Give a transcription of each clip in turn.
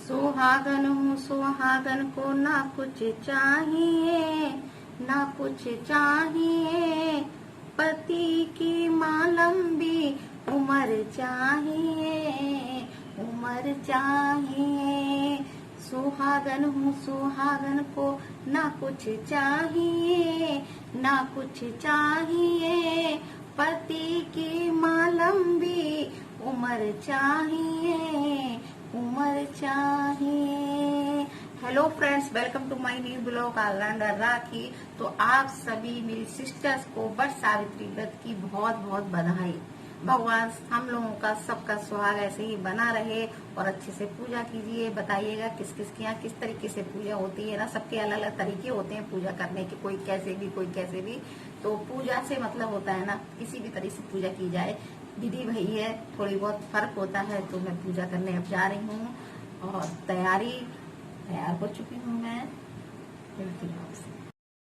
सुहागन हूँ सुहागन को ना कुछ चाहिए, ना कुछ चाहिए, पति की माँ लंबी उम्र चाहिए, उम्र चाहिए। सुहागन हूँ सुहागन को ना कुछ चाहिए, ना कुछ चाहिए, पति की माँ लंबी उम्र चाहिए, उम्र चाहिए। Hello friends, welcome to my new blog all rounder Rakhi. तो आप सभी मेरी सिस्टर्स को वट सावित्री व्रत की बहुत बहुत बधाई। भगवान हम लोगों का सबका सुहाग ऐसे ही बना रहे और अच्छे से पूजा कीजिए। बताइएगा किस किस के यहाँ किस तरीके से पूजा होती है ना। सबके अलग अलग तरीके होते हैं पूजा करने के, कोई कैसे भी कोई कैसे भी। तो पूजा से मतलब होता है ना किसी भी तरह से पूजा की जाए। दीदी भाई है, थोड़ी बहुत फर्क होता है। तो मैं पूजा करने अब जा रही हूँ और तैयार हो चुकी हूँ मैं। मिलती हूँ आपसे।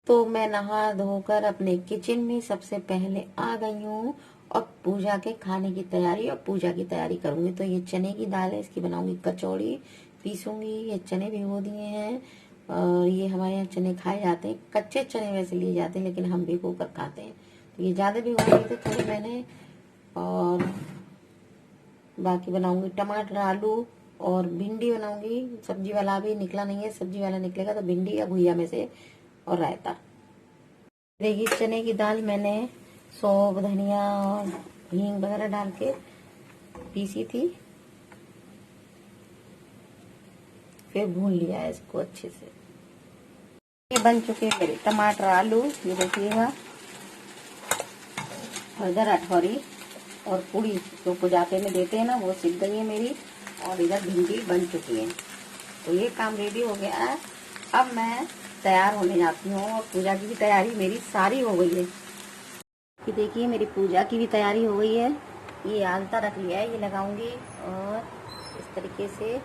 तो मैं नहा धोकर अपने किचन में सबसे पहले आ गई हूँ और पूजा के खाने की तैयारी और पूजा की तैयारी करूंगी। तो ये चने की दाल है, इसकी बनाऊंगी कचौड़ी, पीसूंगी। ये चने भिगो दिए हैं और ये हमारे यहाँ चने खाए जाते हैं। कच्चे चने वैसे लिए जाते हैं लेकिन हम भिगो कर खाते हैं। तो ये ज्यादा भिगो दिए थे थोड़े मैंने। और बाकी बनाऊंगी टमाटर आलू और भिंडी बनाऊंगी। सब्जी वाला अभी निकला नहीं है, सब्जी वाला निकलेगा तो भिंडी या घुइया में से और रायता। देखिए चने की दाल मैंने सौंफ धनिया और हींग वगैरह डाल के पीसी थी, फिर भून लिया है इसको अच्छे से। ये बन चुके मेरे टमाटर आलू, ये देखिएगा। और इधर अठौरी और पूड़ी जो पुजाते में देते हैं ना वो सिक गई है मेरी। और इधर भिंडी बन चुकी है। तो ये काम रेडी हो गया है। अब मैं तैयार होने जाती हूँ और पूजा की भी तैयारी मेरी सारी हो गई है। कि देखिए मेरी पूजा की भी तैयारी हो गई है। ये आलता रख लिया है, ये लगाऊंगी और इस तरीके से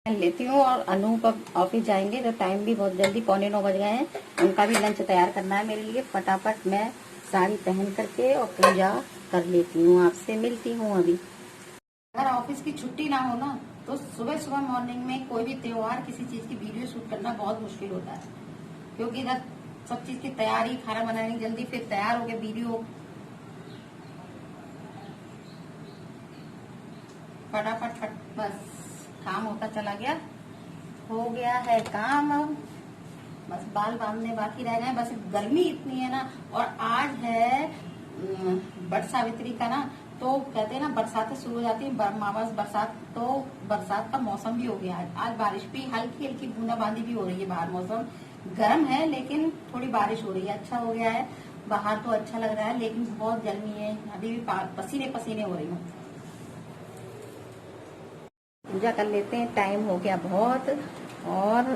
लेती हूँ। और अनूप अब ऑफिस जाएंगे तो टाइम भी बहुत जल्दी 8:45 बज गए हैं। उनका भी लंच तैयार करना है मेरे लिए। फटाफट मैं साड़ी पहन करके और पूजा कर लेती हूँ। आपसे मिलती हूँ अभी। अगर ऑफिस की छुट्टी ना हो ना तो सुबह सुबह मॉर्निंग में कोई भी त्योहार किसी चीज की वीडियो शूट करना बहुत मुश्किल होता है, क्योंकि इधर सब चीज की तैयारी, खाना बनाने जल्दी, फिर तैयार हो गए वीडियो फटाफट बस काम होता चला गया। हो गया है काम अब, बस बाल बांधने बाकी रह गए। बस गर्मी इतनी है ना। और आज है वट सावित्री का ना, तो कहते हैं ना बरसातें शुरू हो जाती है, मावस बरसात। तो बरसात का मौसम भी हो गया आज बारिश भी हल्की हल्की बूंदाबांदी भी हो रही है। बाहर मौसम गर्म है लेकिन थोड़ी बारिश हो रही है, अच्छा हो गया है। बाहर तो अच्छा लग रहा है लेकिन बहुत गर्मी है, अभी भी पसीने पसीने हो रही हूँ। पूजा कर लेते हैं, टाइम हो गया बहुत। और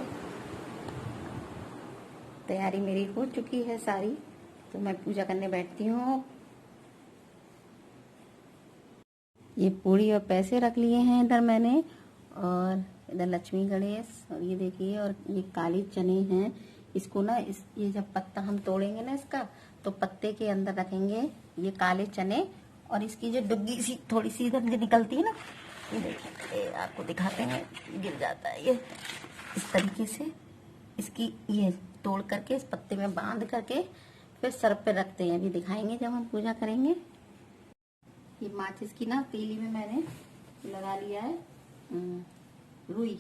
तैयारी मेरी हो चुकी है सारी, तो मैं पूजा करने बैठती हूँ। ये पूड़ी और पैसे रख लिए हैं इधर मैंने, और इधर लक्ष्मी गणेश। और ये देखिए, और ये काले चने हैं। इसको ना ये जब पत्ता हम तोड़ेंगे ना इसका, तो पत्ते के अंदर रखेंगे ये काले चने। और इसकी जो डुग्गी सी थोड़ी सी इधर निकलती है ना, ये देखिए आपको दिखाते हैं, गिर जाता है ये इस तरीके से। इसकी ये तोड़ करके इस पत्ते में बांध करके फिर सर पे रखते हैं। अभी दिखाएंगे जब हम पूजा करेंगे। ये माचिस की ना तीली में मैंने लगा लिया है रुई,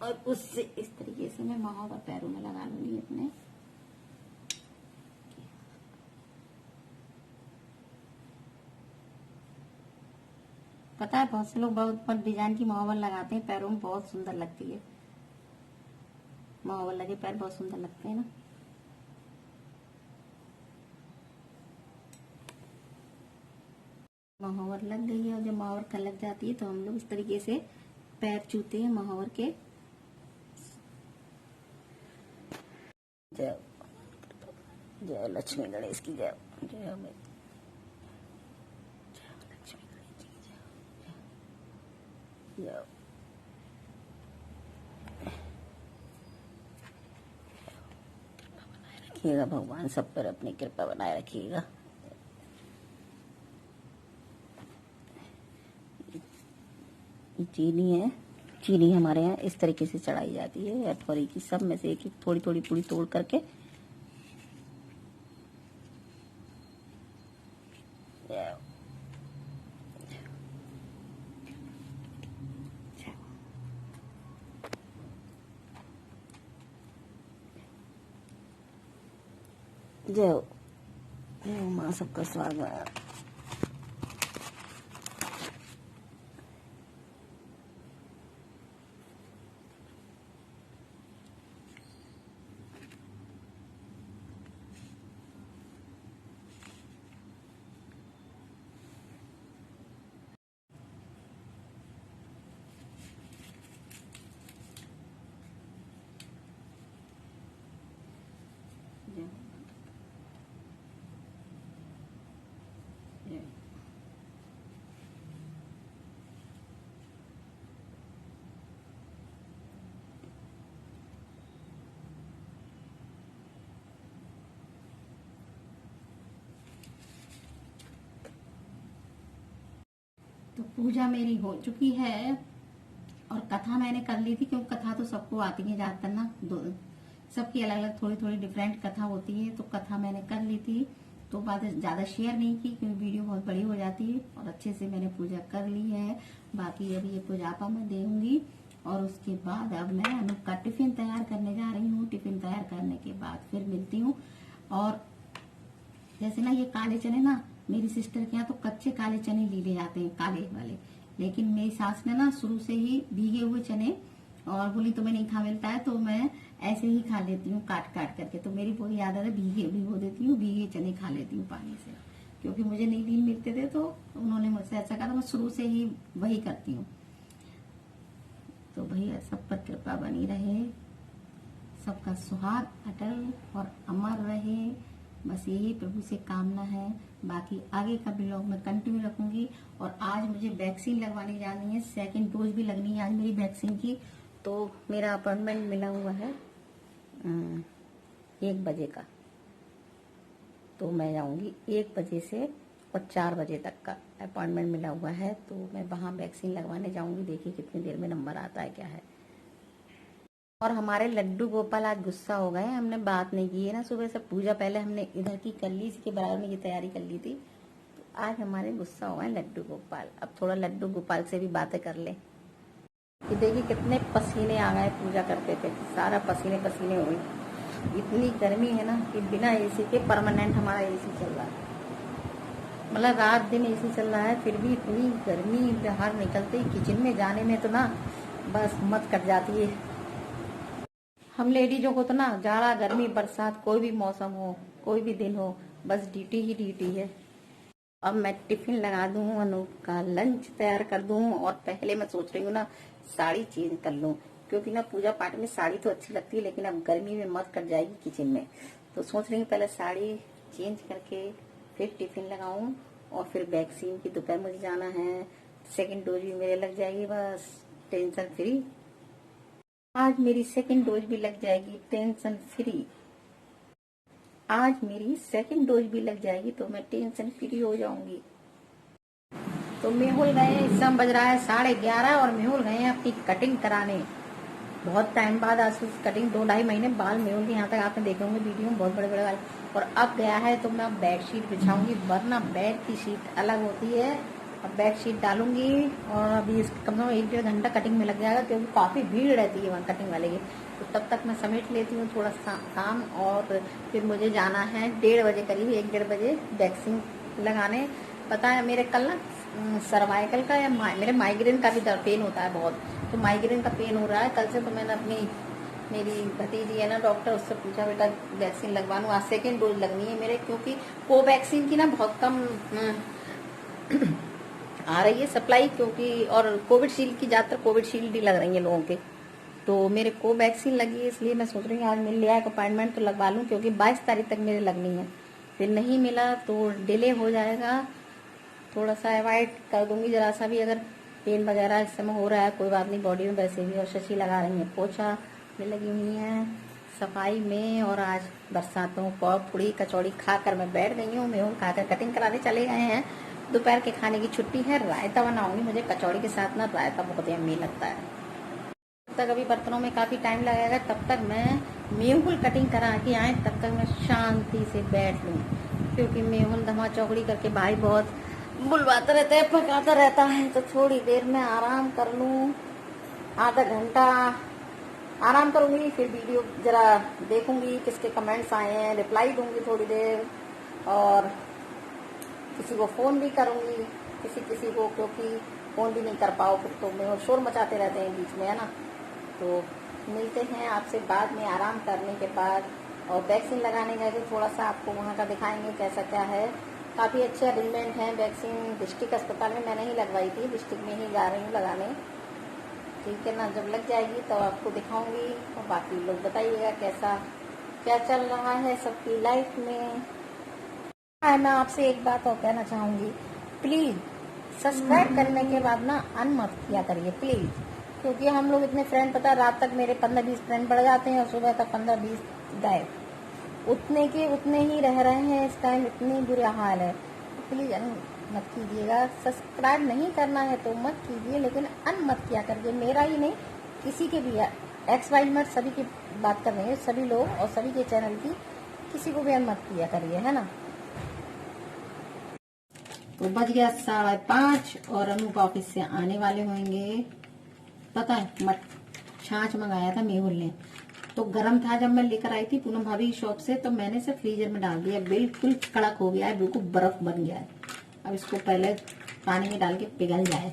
और उससे इस तरीके से मैं महावर पैरों में लगा लूंगी अपने। पता है बहुत से लोग बहुत डिजाइन की महावर लगाते हैं पैरों में, बहुत सुंदर लगती है। महावर लगे पैर बहुत सुंदर लगते हैं ना। महावर लग गई है, और जब महावर का लग जाती है तो हम लोग इस तरीके से पैर छूते हैं महावर के। जय जय लक्ष्मी गणेश की जय, जय लक्ष्मी गणेश की जय। रखिएगा भगवान सब पर अपनी कृपा बनाए रखिएगा। ये चीनी है। चीनी हमारे यहाँ इस तरीके से चढ़ाई जाती है, अठौरी की सब में से एक एक थोड़ी थोड़ी पूरी तोड़ करके। जय हो, जय हो माँ, सबका स्वागत। तो पूजा मेरी हो चुकी है और कथा मैंने कर ली थी, क्योंकि कथा तो सबको आती है ज्यादातर ना, सबकी अलग अलग थोड़ी थोड़ी डिफरेंट कथा होती है। तो कथा मैंने कर ली थी, तो बात ज्यादा शेयर नहीं की क्योंकि वीडियो बहुत बड़ी हो जाती है। और अच्छे से मैंने पूजा कर ली है। बाकी अभी ये पूजापा मैं दूंगी और उसके बाद अब मैं अनूप का टिफिन तैयार करने जा रही हूँ। टिफिन तैयार करने के बाद फिर मिलती हूँ। और जैसे ना ये काले चने ना, मेरी सिस्टर के यहाँ तो कच्चे काले चने ले जाते हैं, काले वाले। लेकिन मेरी सास ने ना शुरू से ही भीगे हुए चने, और बोली तुम्हें नहीं खा मिलता है तो मैं ऐसे ही खा लेती हूँ काट काट करके। तो मेरी पूरी आदत है भिगो देती हूँ, भीगे चने खा लेती हूँ पानी से, क्योंकि मुझे नहीं मिलते थे तो उन्होंने मुझसे ऐसा कहा, तो मैं शुरू से ही वही करती हूँ। तो भैया सब पर कृपा बनी रहे, सबका सुहाग अटल और अमर रहे, बस यही प्रभु से कामना है। बाकी आगे का ब्लॉग मैं कंटिन्यू रखूंगी। और आज मुझे वैक्सीन लगवाने जानी है, सेकंड डोज भी लगनी है आज मेरी वैक्सीन की। तो मेरा अपॉइंटमेंट मिला हुआ है 1 बजे का, तो मैं जाऊंगी 1 बजे से और 4 बजे तक का अपॉइंटमेंट मिला हुआ है। तो मैं वहां वैक्सीन लगवाने जाऊंगी, देखिए कितनी देर में नंबर आता है क्या है। और हमारे लड्डू गोपाल आज गुस्सा हो गए, हमने बात नहीं की है ना सुबह से। पूजा पहले हमने इधर की कर ली, इसके बराबर में ये तैयारी कर ली थी। तो आज हमारे गुस्सा हो गए लड्डू गोपाल। अब थोड़ा लड्डू गोपाल से भी बातें कर ले। ये देखिए कितने पसीने आ गए, पूजा करते थे सारा पसीने पसीने हो गए। इतनी गर्मी है ना कि बिना एसी के परमानेंट हमारा एसी चल रहा है, मतलब रात दिन एसी चल रहा है, फिर भी इतनी गर्मी, बाहर निकलते ही किचन में जाने में तो ना बस मत कट जाती है। हम लेडीजों को तो ना जाड़ा गर्मी बरसात कोई भी मौसम हो, कोई भी दिन हो, बस ड्यूटी ही ड्यूटी है। अब मैं टिफिन लगा दूं, अनूप का लंच तैयार कर दूं। और पहले मैं सोच रही हूँ ना साड़ी चेंज कर लूं, क्योंकि ना पूजा पाठ में साड़ी तो अच्छी लगती है, लेकिन अब गर्मी में मत कट जाएगी किचन में। तो सोच रही हूँ पहले साड़ी चेंज करके फिर टिफिन लगाऊं। और फिर वैक्सीन की दोपहर मुझे जाना है, सेकेंड डोज भी मेरे लग जाएगी, बस टेंशन फ्री। आज मेरी सेकेंड डोज भी लग जाएगी, टेंशन फ्री। आज मेरी सेकेंड डोज भी लग जाएगी तो मैं टेंशन फ्री हो जाऊंगी। तो मेहुल गए, इस समय बज रहा है 11:30 और मेहुल गए हैं अपनी कटिंग कराने। बहुत टाइम बाद आज कटिंग, 2-2.5 महीने बाल मेहुल के यहाँ तक आपने देखे होंगे वीडियो में, बहुत बड़े बड़े बाल। और अब गया है तो मैं बेडशीट बिछाऊंगी, वरना बेड की शीट अलग होती है। अब बेडशीट डालूंगी और अभी कम से कम 1-1.5 घंटा कटिंग में लग जाएगा, क्योंकि काफी भीड़ रहती है वहाँ कटिंग वाले की। तो तब तक मैं समेट लेती हूँ थोड़ा सा काम, और फिर मुझे जाना है 1:30 बजे करीब, 1-1:30 बजे वैक्सीन लगाने। पता है मेरे कल ना सर्वाइकल का या मेरे माइग्रेन का भी पेन होता है बहुत, तो माइग्रेन का पेन हो रहा है कल से। तो मैंने अपनी, मेरी भतीजी है ना डॉक्टर, उससे पूछा बेटा वैक्सीन लगवा लूं, आज सेकेंड डोज लगनी है मेरे, क्योंकि कोवैक्सीन की ना बहुत कम आ रही है सप्लाई, क्योंकि और कोविडशील्ड की ज्यादातर कोविडशील्ड ही लग रही है लोगों के। तो मेरे कोवैक्सीन लगी है, इसलिए मैं सोच रही हूँ आज मिल लिया अपॉइंटमेंट तो लगवा लूं, क्योंकि 22 तारीख तक मेरे लगनी है। फिर नहीं मिला तो डिले हो जाएगा, थोड़ा सा अवॉइड कर दूंगी जरा सा भी। अगर पेन वगैरह इस समय हो रहा है कोई बात नहीं, बॉडी में वैसे भी। और शशि लगा रही है पोछा, ये लगी हुई है सफाई में। और आज बरसातों को पूड़ी कचौड़ी खाकर मैं बैठ गई हूँ, मैं खाकर कटिंग कराने चले गए हैं। दोपहर के खाने की छुट्टी है, रायता बनाऊंगी। मुझे कचौड़ी के साथ ना रायता बहुत यम्मी लगता है। तब तक अभी बर्तनों में काफी टाइम लगेगा, तब तक मैं मेहुल कटिंग करा के आए, तब तक मैं शांति से बैठ लूं, क्योंकि मेहुल धमा चौकड़ी करके भाई बहुत बुलवाता रहता है, पकाता रहता है। तो थोड़ी देर में आराम कर लूं, आधा घंटा आराम करूंगी, फिर वीडियो जरा देखूंगी किसके कमेंट्स आए हैं, रिप्लाई दूंगी थोड़ी देर, और किसी को फोन भी करूंगी, किसी को, क्योंकि फोन भी नहीं कर पाओ फिर तो मैं शोर मचाते रहते हैं बीच में, है ना। तो मिलते हैं आपसे बाद में आराम करने के बाद। और वैक्सीन लगाने गए थे, थोड़ा सा आपको वहाँ का दिखाएंगे कैसा क्या है। काफ़ी अच्छे अरेंजमेंट हैं। वैक्सीन डिस्ट्रिक्ट अस्पताल में मैंने ही लगवाई थी, डिस्ट्रिक्ट में ही जा रही हूँ लगाने, ठीक है ना। जब लग जाएगी तो आपको दिखाऊंगी, और बाकी लोग बताइएगा कैसा क्या चल रहा है सबकी लाइफ में। मैं आपसे एक बात और कहना चाहूंगी, प्लीज सब्सक्राइब करने के बाद ना अन मत किया करिए प्लीज, क्योंकि हम लोग इतने फ्रेंड, पता है रात तक मेरे 15-20 फ्रेंड बढ़ जाते हैं और सुबह तक 15-20 गायब। उतने के उतने ही रह रहे हैं इस टाइम, इतनी बुरा हाल है। प्लीज अन मत कीजिएगा। सब्सक्राइब नहीं करना है तो मत कीजिए, लेकिन अन मत किया करिए। मेरा ही नहीं, किसी के भी, XY सभी की बात कर रहे हैं, सभी लोग और सभी के चैनल की, किसी को भी अन मत किया करिए, है ना। तो बज गया 5:30 और अनूप ऑफिस से आने वाले होंगे। पता है छाछ मंगाया था मेहुल ने, तो गर्म था जब मैं लेकर आई थी पूनम भाभी की शॉप से, तो मैंने इसे फ्रीजर में डाल दिया। बिल्कुल कड़क हो गया है, बिल्कुल बर्फ बन गया है। अब इसको पहले पानी में डाल के पिघल जाए।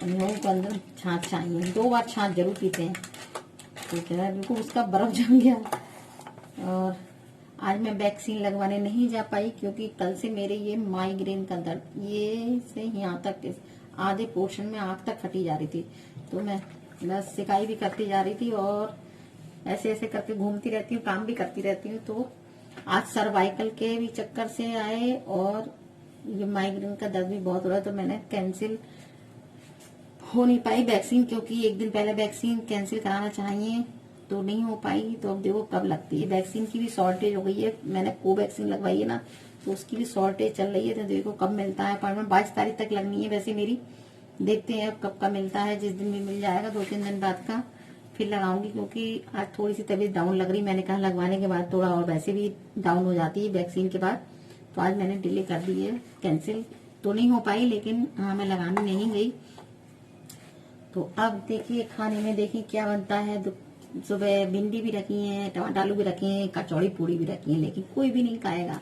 मेहुल को अंदर छाछ चाहिए, 2 बार छाछ जरूर पीते हैं, ठीक है। बिल्कुल उसका बर्फ जम गया। और आज मैं वैक्सीन लगवाने नहीं जा पाई, क्योंकि कल से मेरे ये माइग्रेन का दर्द, ये से यहाँ तक आधे पोर्शन में आंख तक फटी जा रही थी। तो मैं बस सिकाई भी करती जा रही थी और ऐसे ऐसे करके घूमती रहती हूँ, काम भी करती रहती हूँ। तो आज सर्वाइकल के भी चक्कर से आए और ये माइग्रेन का दर्द भी बहुत हो रहा है, तो मैंने कैंसिल हो नहीं पाई वैक्सीन, क्योंकि एक दिन पहले वैक्सीन कैंसिल कराना चाहिए, तो नहीं हो पाई। तो अब देखो कब लगती है। वैक्सीन की भी शॉर्टेज हो गई है, मैंने कोवैक्सीन लगवाई है ना, तो उसकी भी शॉर्टेज चल रही है। तो देखो कब मिलता है, पर 22 तारीख तक लगनी है वैसे मेरी, देखते हैं कब का मिलता है। जिस दिन भी मिल जाएगा 2-3 दिन बाद का फिर लगाऊंगी, क्योंकि आज थोड़ी सी तबीयत डाउन लग रही। मैंने कहा लगवाने के बाद थोड़ा और वैसे भी डाउन हो जाती है वैक्सीन के बाद, तो आज मैंने डिले कर दी है। कैंसिल तो नहीं हो पाई, लेकिन हाँ मैं लगाने नहीं गई। तो अब देखिए खाने में देखिए क्या बनता है। सुबह भिंडी भी रखी है, टमाटर आलू भी रखे हैं, कचौड़ी पूड़ी भी रखी है, लेकिन कोई भी नहीं खाएगा।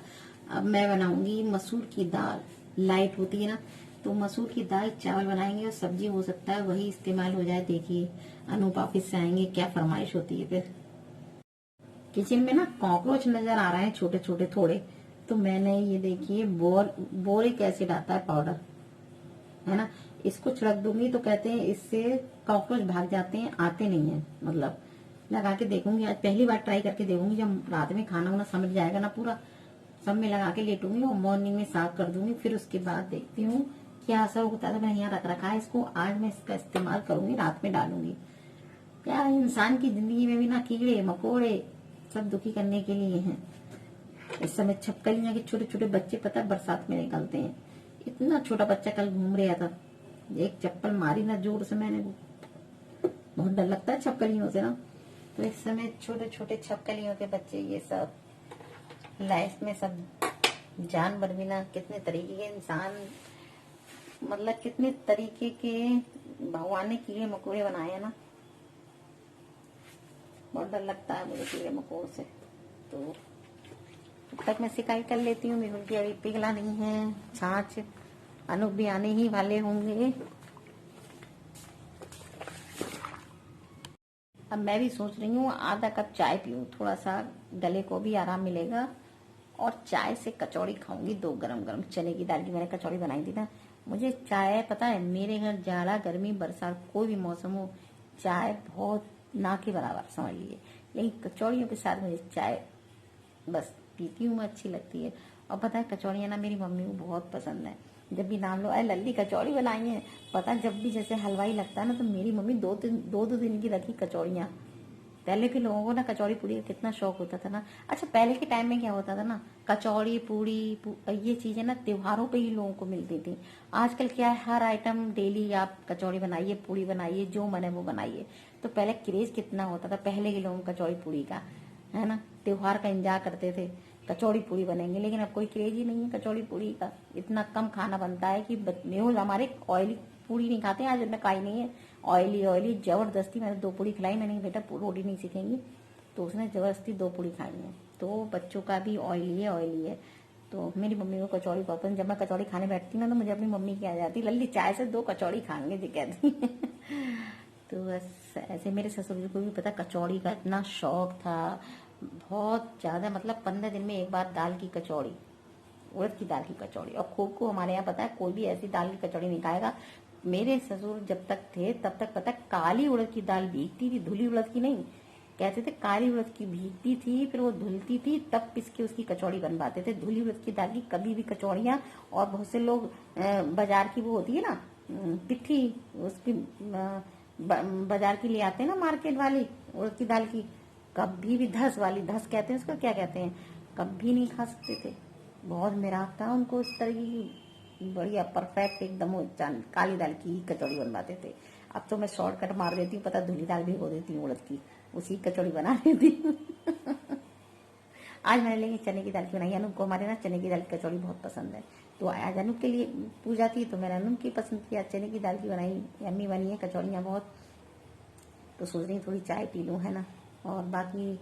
अब मैं बनाऊंगी मसूर की दाल, लाइट होती है ना, तो मसूर की दाल चावल बनाएंगे और सब्जी हो सकता है वही इस्तेमाल हो जाए। देखिए अनूप ऑफिस से आएंगे, क्या फरमाइश होती है। फिर किचन में ना कॉकरोच नजर आ रहे हैं छोटे छोटे थोड़े, तो मैंने ये देखिए बोरिक एसिड आता है पाउडर, है ना, इसको छिड़क दूंगी तो कहते हैं इससे कॉकरोच भाग जाते हैं, आते नहीं है। मतलब लगा के देखूंगी, आज पहली बार ट्राई करके देखूंगी। जब रात में खाना वाना समझ जाएगा ना पूरा, सब में लगा के लेटूंगी और मॉर्निंग में साफ कर दूंगी। फिर उसके बाद देखती हूँ क्या असर होता है। मैंने यहाँ रख रखा है इसको, आज मैं इसका इस्तेमाल करूंगी, रात में डालूंगी। क्या इंसान की जिंदगी में भी ना कीड़े मकोड़े सब दुखी करने के लिए हैं। इस समय छपकलियां के छोटे छोटे बच्चे पता बरसात में निकलते हैं। इतना छोटा बच्चा कल घूम रहा था, एक चप्पल मारी ना जोर से मैंने, बहुत डर लगता है छपकलियों से ना। तो इस समय छोटे छोटे छपकलियों के बच्चे, ये सब लाइफ में सब जानवर भी ना, कितने तरीके के इंसान, मतलब कितने तरीके के भगवान ने कीड़े मकोड़े बनाए हैं ना। बहुत डर लगता है मुझे कीड़े मकोड़ से। तो अब तक मैं सिकाई कर लेती हूँ। मेहुल की अभी पिघला नहीं है छाछ, अनूप भी आने ही वाले होंगे। अब मैं भी सोच रही हूँ आधा कप चाय पीऊँ, थोड़ा सा गले को भी आराम मिलेगा। और चाय से कचौड़ी खाऊंगी, 2 गरम गरम चने की दाल की मैंने कचौड़ी बनाई थी ना। मुझे चाय पता है, मेरे घर जाड़ा गर्मी बरसात कोई भी मौसम हो, चाय बहुत ना के बराबर समझ लीजिए। लेकिन कचौड़ियों के साथ मुझे चाय बस पीती हूँ, मैं, अच्छी लगती है। और पता है कचौड़ियाँ ना मेरी मम्मी को बहुत पसंद है। जब भी नाम लो, अरे लल्ली कचौड़ी बनाई है, पता है जब भी जैसे हलवाई लगता है ना, तो मेरी मम्मी 2 दिन की रखी कचौड़ियाँ पहले के लोगों को ना कचौड़ी पूड़ी का कितना शौक होता था ना। अच्छा, पहले के टाइम में क्या होता था ना, कचौड़ी पूड़ी ये चीजें ना त्योहारों पे ही लोगों को मिलती थी। आजकल क्या है, हर आइटम डेली आप कचौड़ी बनाइए, पूड़ी बनाइए, जो मन है वो बनाइए। तो पहले क्रेज कितना होता था पहले के लोगों को कचौड़ी पूड़ी का, है ना। त्योहार का एंजॉय करते थे, कचौड़ी पूड़ी बनेंगे। लेकिन अब कोई क्रेज ही नहीं है कचौड़ी पूड़ी का। इतना कम खाना बनता है कि मेहुल हमारे ऑयली पूड़ी नहीं खाते। आज उनमें काई नहीं है, ऑयली ऑयली जबरदस्ती। मैंने 2 पूड़ी खिलाई, मैंने बेटा रोटी नहीं सीखेंगी, तो उसने जबरदस्ती 2 पूड़ी खाई है। तो बच्चों का भी ऑयली है, ऑयली है। तो मेरी मम्मी को कचौड़ी बहुत पसंद। जब मैं कचौड़ी खाने बैठती ना तो मुझे अपनी मम्मी की आ जाती, लल्ली चाय से 2 कचौड़ी खाएंगे जी कहती। तो बस ऐसे मेरे ससुर जी को भी पता कचौड़ी का इतना शौक था, बहुत ज्यादा। मतलब 15 दिन में एक बार दाल की कचौड़ी, उड़द की दाल की कचौड़ी। और खूब को हमारे यहाँ पता है कोई भी ऐसी दाल की कचौड़ी नहीं खाएगा। मेरे ससुर जब तक थे तब तक पता है काली उड़द की दाल भीगती थी, धुली उड़द की नहीं। कहते थे काली उड़द की भीगती थी, फिर वो धुलती थी, तब पिस के उसकी कचौड़ी बनवाते थे। धुली उड़द की दाल की कभी भी कचौड़ियाँ। और बहुत से लोग बाजार की वो होती है ना पिट्ठी, उसकी बाजार की ले आते हैं ना मार्केट वाली उड़द की दाल की, कभी भी धस वाली, धस कहते हैं उसको, क्या कहते हैं, कभी नहीं खा सकते थे। बहुत मेराक था उनको इस तरह की बढ़िया परफेक्ट एकदम काली दाल की कचौड़ी बनवाते थे। अब तो मैं शॉर्टकट मार देती हूँ, पता धुली दाल भी हो देती हूँ उड़द की, उसी कचौड़ी बना देती हूँ। आज मैंने लेकिन चने की दाल की बनाई। अनूप को हमारे ना चने की दाल की कचौड़ी बहुत पसंद है, तो आज अनूप के लिए पूजा थी तो मैंने अनूप की पसंद की, आज चने की दाल की बनाई। यम्मी बनी है कचौड़ियाँ बहुत। तो सोच रही थोड़ी चाय पी लूँ, है ना। और बाकी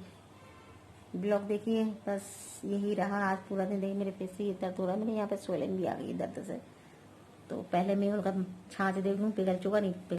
ब्लॉग देखिए, बस यही रहा आज पूरा दिन। देखिए मेरे फेस से ये दर्द हो रहा है, मेरे यहाँ पे स्वेलिंग भी आ गई दर्द से। तो पहले मैं उनका छाछ देख लूँ पिघल चुका नहीं पिघल